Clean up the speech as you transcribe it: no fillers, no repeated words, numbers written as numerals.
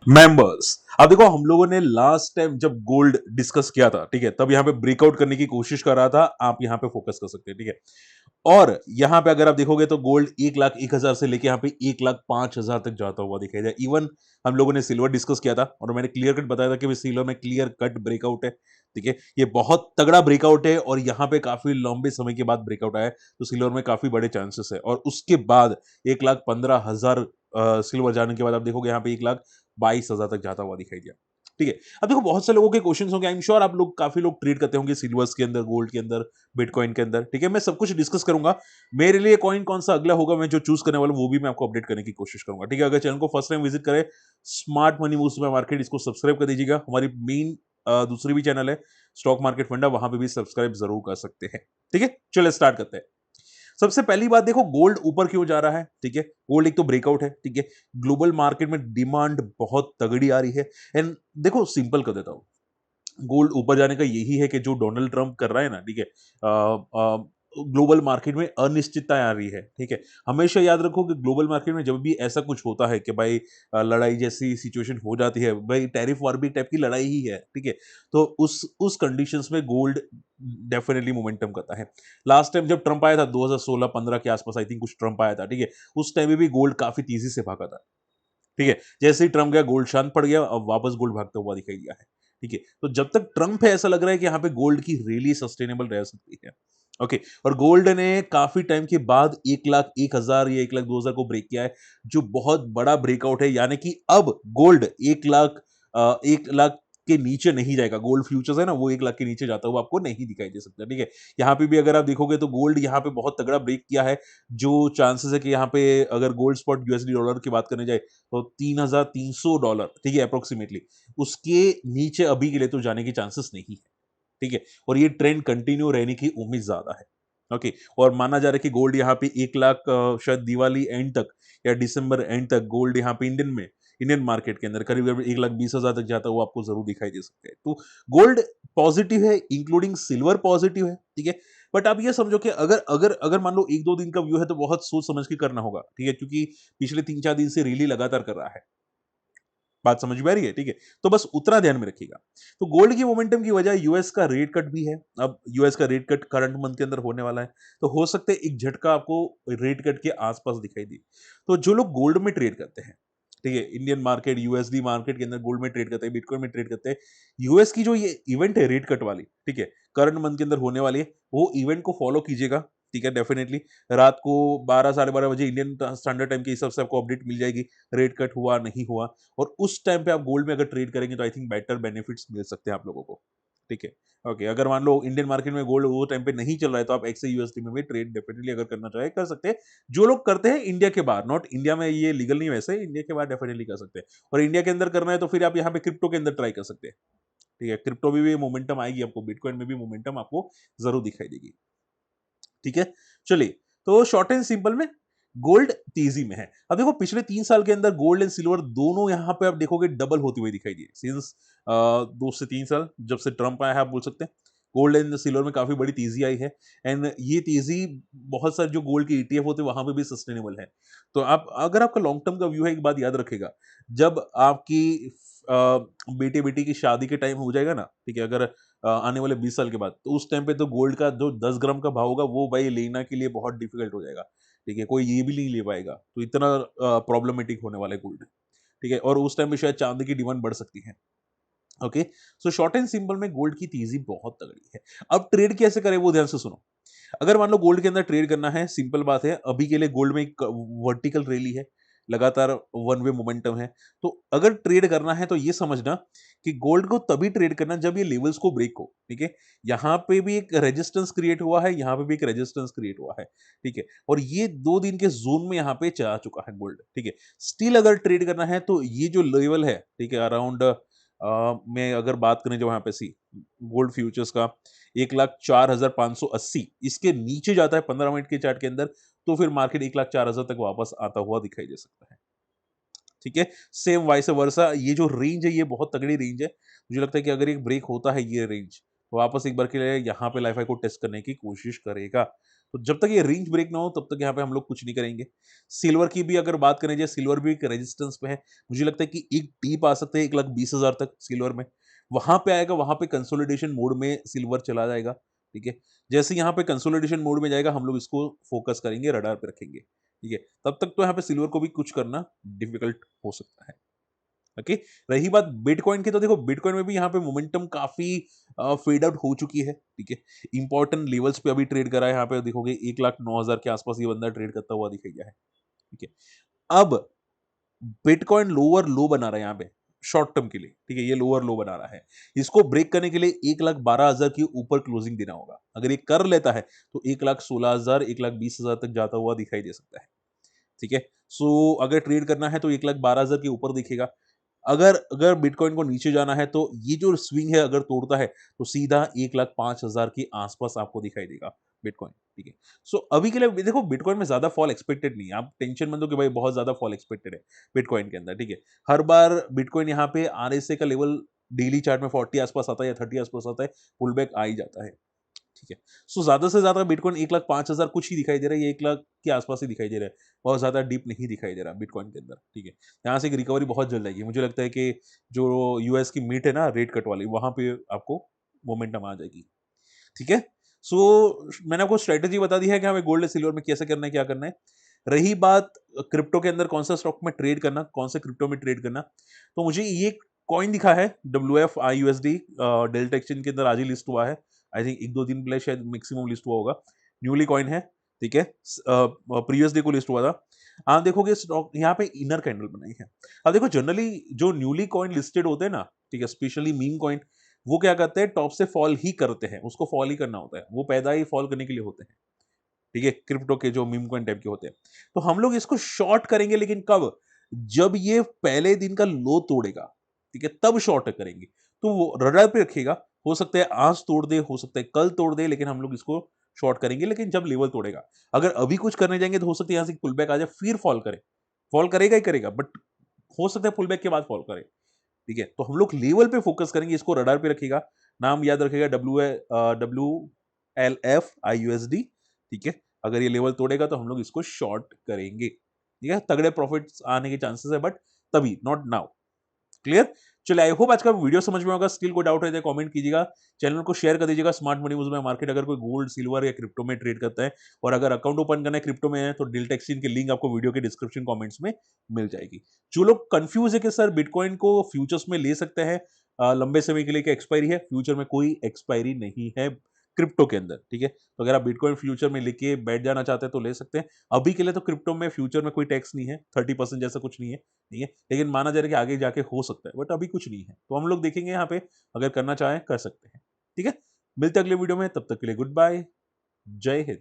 Members, अब देखो हम लोगों ने लास्ट टाइम जब गोल्ड डिस्कस किया था, ठीक है, तब यहाँ पे ब्रेकआउट करने की कोशिश कर रहा था, आप यहाँ पे फोकस कर सकते हैं, ठीक है। और यहाँ पे अगर आप देखोगे तो गोल्ड 1,01,000 से लेके यहाँ पे 1,05,000 तक जाता हुआ दिखाई दिया। इवन हम लोगों ने सिल्वर डिस्कस किया था और मैंने क्लियर कट बताया था कि सिल्वर में क्लियर कट ब्रेकआउट है, ठीक है, ये बहुत तगड़ा ब्रेकआउट है और यहाँ पे काफी लंबे समय के बाद ब्रेकआउट आया है, तो सिल्वर में काफी बड़े चांसेस है। और उसके बाद 1,15,000 सिल्वर जाने के बाद आप देखोगे यहाँ पे 1,22,000 तक जाता हुआ दिखाई दिया, ठीक है। अब देखो बहुत से लोगों के क्वेश्चंस होंगे, आई एम श्योर आप लोग काफी लोग ट्रेड करते होंगे सिल्वर्स के अंदर, गोल्ड के अंदर, बिटकॉइन के अंदर, ठीक है। मैं सब कुछ डिस्कस करूंगा, मेरे लिए कॉइन कौन सा अगला होगा मैं जो चूज करने वाला हूं, वो भी मैं आपको अपडेट करने की कोशिश करूंगा, ठीक है। अगर चैनल को फर्स्ट टाइम विजिट करें स्मार्ट मनी मूव्स में मार्केट, इसको सब्सक्राइब कर दीजिएगा। हमारी मेन दूसरी भी चैनल है स्टॉक मार्केट फंडा, वहां पे भी सब्सक्राइब जरूर कर सकते हैं, ठीक है। चलिए स्टार्ट करते हैं। सबसे पहली बात देखो गोल्ड ऊपर क्यों जा रहा है, ठीक है। गोल्ड एक तो ब्रेकआउट है, ठीक है। ग्लोबल मार्केट में डिमांड बहुत तगड़ी आ रही है। एंड देखो सिंपल कर देता हूं, गोल्ड ऊपर जाने का यही है कि जो डोनाल्ड ट्रंप कर रहा है ना, ठीक है, ग्लोबल मार्केट में अनिश्चितता आ रही है, ठीक है। हमेशा याद रखो कि ग्लोबल मार्केट में जब भी ऐसा कुछ होता है कि भाई लड़ाई जैसी सिचुएशन हो जाती है, भाई टैरिफ वार भी टाइप की लड़ाई ही है, ठीक है। तो उस कंडीशंस में गोल्ड डेफिनेटली मोमेंटम करता है। लास्ट टाइम जब ट्रंप आया था 2016-15 के आसपास, आई थिंक कुछ ट्रंप आया था, ठीक है, उस टाइम में भी गोल्ड काफी तेजी से भागा था, ठीक है। जैसे ही ट्रम्प गया गोल्ड शांत पड़ गया, अब वापस गोल्ड भागता हुआ दिखाई दिया है, ठीक है। तो जब तक ट्रम्प है ऐसा लग रहा है कि यहाँ पे गोल्ड की रैली सस्टेनेबल रह सकती है, ओके। और गोल्ड ने काफी टाइम के बाद 1,01,000 या 1,02,000 को ब्रेक किया है, जो बहुत बड़ा ब्रेकआउट है, यानी कि अब गोल्ड 1,00,000 के नीचे नहीं जाएगा। गोल्ड फ्यूचर्स है ना, वो 1,00,000 के नीचे जाता हुआ आपको नहीं दिखाई दे सकता, ठीक है। यहाँ पे भी अगर आप देखोगे तो गोल्ड यहाँ पे बहुत तगड़ा ब्रेक किया है, जो चांसेस है कि यहाँ पे अगर गोल्ड स्पॉट यूएसडी डॉलर की बात करने जाए तो $3,300, ठीक है, अप्रोक्सीमेटली उसके नीचे अभी के लिए तो जाने के चांसेस नहीं है, ठीक है। और ये ट्रेंड कंटिन्यू रहने की उम्मीद ज्यादा है, ओके। और माना जा रहा है कि गोल्ड यहाँ पे 1,00,000 शायद दिवाली एंड तक या दिसंबर एंड तक गोल्ड यहाँ पे इंडियन मार्केट के अंदर करीब करीब 1,20,000 तक जाता हुआ आपको जरूर दिखाई दे सकता है। तो गोल्ड पॉजिटिव है, इंक्लूडिंग सिल्वर पॉजिटिव है, ठीक है। बट आप ये समझो कि अगर अगर अगर मान लो 1-2 दिन का व्यू है तो बहुत सोच समझ के करना होगा, ठीक है, क्योंकि पिछले 3-4 दिन से रैली लगातार कर रहा है। बात समझ में आ रही है, ठीक है। तो बस उतना ध्यान में रखिएगा। तो गोल्ड की मोमेंटम की वजह यूएस का रेट कट भी है। अब यूएस का रेट कट करंट मंथ के अंदर होने वाला है, तो हो सकता है एक झटका आपको रेट कट के आसपास दिखाई दे। तो जो लोग गोल्ड में ट्रेड करते हैं, ठीक है, इंडियन मार्केट यूएसडी मार्केट के अंदर गोल्ड में ट्रेड करते हैं, बिटकॉइन में ट्रेड करते हैं, यूएस की जो ये इवेंट है रेट कट वाली, ठीक है, करंट मंथ के अंदर होने वाली है, वो इवेंट को फॉलो कीजिएगा, ठीक है। डेफिनेटली रात को 12-12:30 इंडियन स्टैंडर्ड टाइम के हिसाब से आपको अपडेट मिल जाएगी, रेट कट हुआ नहीं हुआ। और उस टाइम पे आप गोल्ड में अगर ट्रेड करेंगे तो आई थिंक बेटर बेनिफिट्स मिल सकते हैं आप लोगों को, ठीक है। ओके, अगर मान लो इंडियन मार्केट में गोल्ड वो टाइम पे नहीं चल रहा है तो आप एक्स यूएसडी में भी ट्रेड डेफिनेटली अगर करना चाहे कर सकते हैं। जो लोग करते हैं इंडिया के बाहर, नॉट इंडिया में, ये लीगल नहीं, वैसे इंडिया के बाहर डेफिनेटली कर सकते हैं। और इंडिया के अंदर करना है तो फिर आप यहाँ पे क्रिप्टो के अंदर ट्राई कर सकते हैं, ठीक है। क्रिप्टो में भी मोमेंटम आएगी आपको, बिटकॉइन में भी मोमेंटम आपको जरूर दिखाई देगी, ठीक है। चलिए, तो शॉर्ट एंड सिंपल में गोल्ड तेजी में है। अब देखो पिछले 3 साल के अंदर गोल्ड एंड सिल्वर दोनों यहां पे आप देखोगे डबल होती हुई दिखाई दी सिंस 2 से 3 साल जब से ट्रंप आया है, आप बोल सकते हैं गोल्ड एंड सिल्वर में काफी बड़ी तेजी आई है। एंड ये तेजी बहुत सारे जो गोल्ड के ईटीएफ होते हैं वहां पे भी सस्टेनेबल है। तो आप अगर आपका लॉन्ग टर्म का व्यू है, एक बात याद रखेगा, जब आपकी बेटे बेटी की शादी के टाइम हो जाएगा ना, ठीक है, अगर आने वाले 20 साल के बाद, तो उस टाइम पे तो गोल्ड का जो 10 ग्राम का भाव होगा वो भाई लेना के लिए बहुत डिफिकल्ट हो जाएगा, ठीक है। कोई ये भी नहीं ले पाएगा, तो इतना प्रॉब्लमेटिक होने वाला है गोल्ड, ठीक है। और उस टाइम पे शायद चांदी की डिमांड बढ़ सकती है, okay. So short and simple में गोल्ड की तेजी बहुत तगड़ी है। अब ट्रेड कैसे करें वो ध्यान से सुनो। अगर मान लो गोल्ड के अंदर ट्रेड करना है, सिंपल बात है, अभी के लिए गोल्ड में एक वर्टिकल रैली है, लगातार वन वे मोमेंटम है। तो अगर ट्रेड करना है तो ये समझना कि गोल्ड को तभी ट्रेड करना जब ये लेवल्स को ब्रेक हो, ठीक है। यहाँ पे भी एक रेजिस्टेंस क्रिएट हुआ है, यहाँ पे भी एक रेजिस्टेंस क्रिएट हुआ है, ठीक है। और ये 2 दिन के जोन में यहाँ पे जा चुका है गोल्ड, ठीक है। स्टिल अगर ट्रेड करना है तो ये जो लेवल है, ठीक है, अराउंड में अगर बात करें जो यहाँ पे सी गोल्ड फ्यूचर्स का 1,04,580, इसके नीचे जाता है 15 मिनट के चार्ट के अंदर, तो फिर मार्केट 1,04,000 तक वापस आता हुआ दिखाई दे सकता है, ठीक है। सेम वाइस वर्सा, ये जो रेंज है ये बहुत तगड़ी रेंज है। मुझे लगता है कि अगर एक ब्रेक होता है ये रेंज, तो वापस एक बार के लिए यहाँ पे लाइफ को टेस्ट करने की कोशिश करेगा। तो जब तक ये रेंज ब्रेक ना हो तब तक यहाँ पे हम लोग कुछ नहीं करेंगे। सिल्वर की भी अगर बात करें जाए, सिल्वर भी एक रेजिस्टेंस पे है। मुझे लगता है कि एक डीप आ सकते हैं 1,20,000 तक सिल्वर में। वहां पे आएगा, वहां पे कंसोलिडेशन मोड में सिल्वर चला जाएगा। ठीक है, जैसे यहाँ पे कंसोलिडेशन मोड में जाएगा हम लोग इसको फोकस करेंगे, रडार पे रखेंगे। ठीक है, तब तक तो यहाँ पे सिल्वर को भी कुछ करना डिफिकल्ट हो सकता है। ओके, रही बात बिटकॉइन की, तो देखो बिटकॉइन में भी यहाँ पे मोमेंटम काफी फेड आउट हो चुकी है। ठीक है, इंपॉर्टेंट लेवल्स पे अभी ट्रेड करा है। यहाँ पे देखोगे 1,09,000 के आसपास ये बंदा ट्रेड करता हुआ दिखाई दिया है। ठीक है, अब बिटकॉइन लोअर लो बना रहा है यहाँ पे शॉर्ट टर्म के लिए। ठीक है, ये लोअर लो बना रहा है। इसको ब्रेक करने के लिए 1,12,000 के ऊपर क्लोजिंग देना होगा। अगर ये कर लेता है तो 1,16,000 1,20,000 तक जाता हुआ दिखाई दे सकता है। ठीक है, सो अगर ट्रेड करना है तो 1,12,000 के ऊपर दिखेगा। अगर अगर बिटकॉइन को नीचे जाना है तो ये जो स्विंग है अगर तोड़ता है तो सीधा 1,05,000 के आसपास आपको दिखाई देगा बिटकॉइन। ठीक है, सो अभी के लिए देखो बिटकॉइन में ज्यादा फॉल एक्सपेक्टेड नहीं है। आप टेंशन मत लो कि भाई बहुत ज्यादा फॉल एक्सपेक्टेड है बिटकॉइन के अंदर। ठीक है, हर बार बिटकॉइन यहाँ पे आरएसए का लेवल डेली चार्ट में 40 आसपास आता है या 30 आसपास आता है, पुल बैक आ ही जाता है। ठीक है, सो ज्यादा से ज्यादा बिटकॉइन 1,05,000 कुछ ही दिखाई दे रहा है, ये 1,00,000 के आसपास ही दिखाई दे रहा है। बहुत ज्यादा डीप नहीं दिखाई दे रहा बिटकॉइन के अंदर। ठीक है, यहाँ से एक रिकवरी बहुत जल्द आएगी। मुझे लगता है कि जो यूएस की मीट है ना रेट कट वाली, वहां पे आपको मोमेंटम आ जाएगी। ठीक है, सो मैंने आपको स्ट्रेटेजी बता दी है कि हमें गोल्ड सिल्वर में कैसे करना है, क्या करना है। रही बात क्रिप्टो के अंदर कौन सा स्टॉक में ट्रेड करना, कौन से क्रिप्टो में ट्रेड करना, तो मुझे ये कॉइन दिखा है WFIUSD, डेल्टा एक्सचेंज के अंदर आज ही लिस्ट हुआ है। आई थिंक 1-2 दिन पहले शायद मैक्सिमम लिस्ट हुआ होगा। न्यूली कॉइन है। ठीक है, प्रीवियस डे को लिस्ट हुआ था। आप देखोगे स्टॉक यहाँ पे इनर कैंडल बनाई है। अब देखो जनरली जो न्यूली कॉइन लिस्टेड होते हैं ना, ठीक है, स्पेशली मीम कॉइन, वो क्या करते हैं, टॉप से फॉल ही करते हैं। उसको फॉल ही करना होता है, वो पैदा ही फॉल करने के लिए होते हैं। ठीक है, क्रिप्टो के जो मीम कॉइन टाइप के होते हैं, तो हम लोग इसको शॉर्ट करेंगे, लेकिन कब, जब ये पहले दिन का लो तोड़ेगा। ठीक है, तब शॉर्ट करेंगे। तो वो रडार पे रखिएगा। हो सकता है आज तोड़ दे, हो सकता है कल तोड़ दे, लेकिन हम लोग इसको शॉर्ट करेंगे, लेकिन जब लेवल तोड़ेगा। अगर अभी कुछ करने जाएंगे तो हो सकता है यहां से पुल बैक आ जाए, फिर फॉल करे। फॉल करेगा ही करेगा, बट हो सकता है पुल बैक के बाद फॉल करे। ठीक है, तो हम लोग लेवल पे फोकस करेंगे, इसको रडार पे रखिएगा। नाम याद रखिएगा, WLFIUSD। ठीक है, अगर ये लेवल तोड़ेगा तो हम लोग इसको शॉर्ट करेंगे। ठीक है, तगड़े प्रॉफिट्स आने के चांसेस है, बट तभी, नॉट नाउ। क्लियर? चलिए, आई होप आज का वीडियो समझ में होगा। स्टिल कोई डाउट है तो कमेंट कीजिएगा, चैनल को शेयर कर दीजिएगा। स्मार्ट मनी यूज में मार्केट, अगर कोई गोल्ड सिल्वर या क्रिप्टो में ट्रेड करता है और अगर अकाउंट ओपन करना है क्रिप्टो में है तो डेल्टा एक्सचेंज की लिंक आपको वीडियो के डिस्क्रिप्शन कमेंट्स में मिल जाएगी। जो लोग कंफ्यूज है कि सर बिटकॉइन को फ्यूचर्स में ले सकते हैं लंबे समय के लिए, क्या एक्सपायरी है, फ्यूचर में कोई एक्सपायरी नहीं है क्रिप्टो के अंदर। ठीक है, तो अगर आप बिटकॉइन फ्यूचर में लेके बैठ जाना चाहते हैं तो ले सकते हैं। अभी के लिए तो क्रिप्टो में फ्यूचर में कोई टैक्स नहीं है, 30% जैसा कुछ नहीं है। ठीक है, लेकिन माना जा रहा है कि आगे जाके हो सकता है, बट अभी कुछ नहीं है। तो हम लोग देखेंगे यहाँ पे, अगर करना चाहें कर सकते हैं। ठीक है, मिलते हैं अगले वीडियो में, तब तक के लिए गुड बाय, जय हिंद।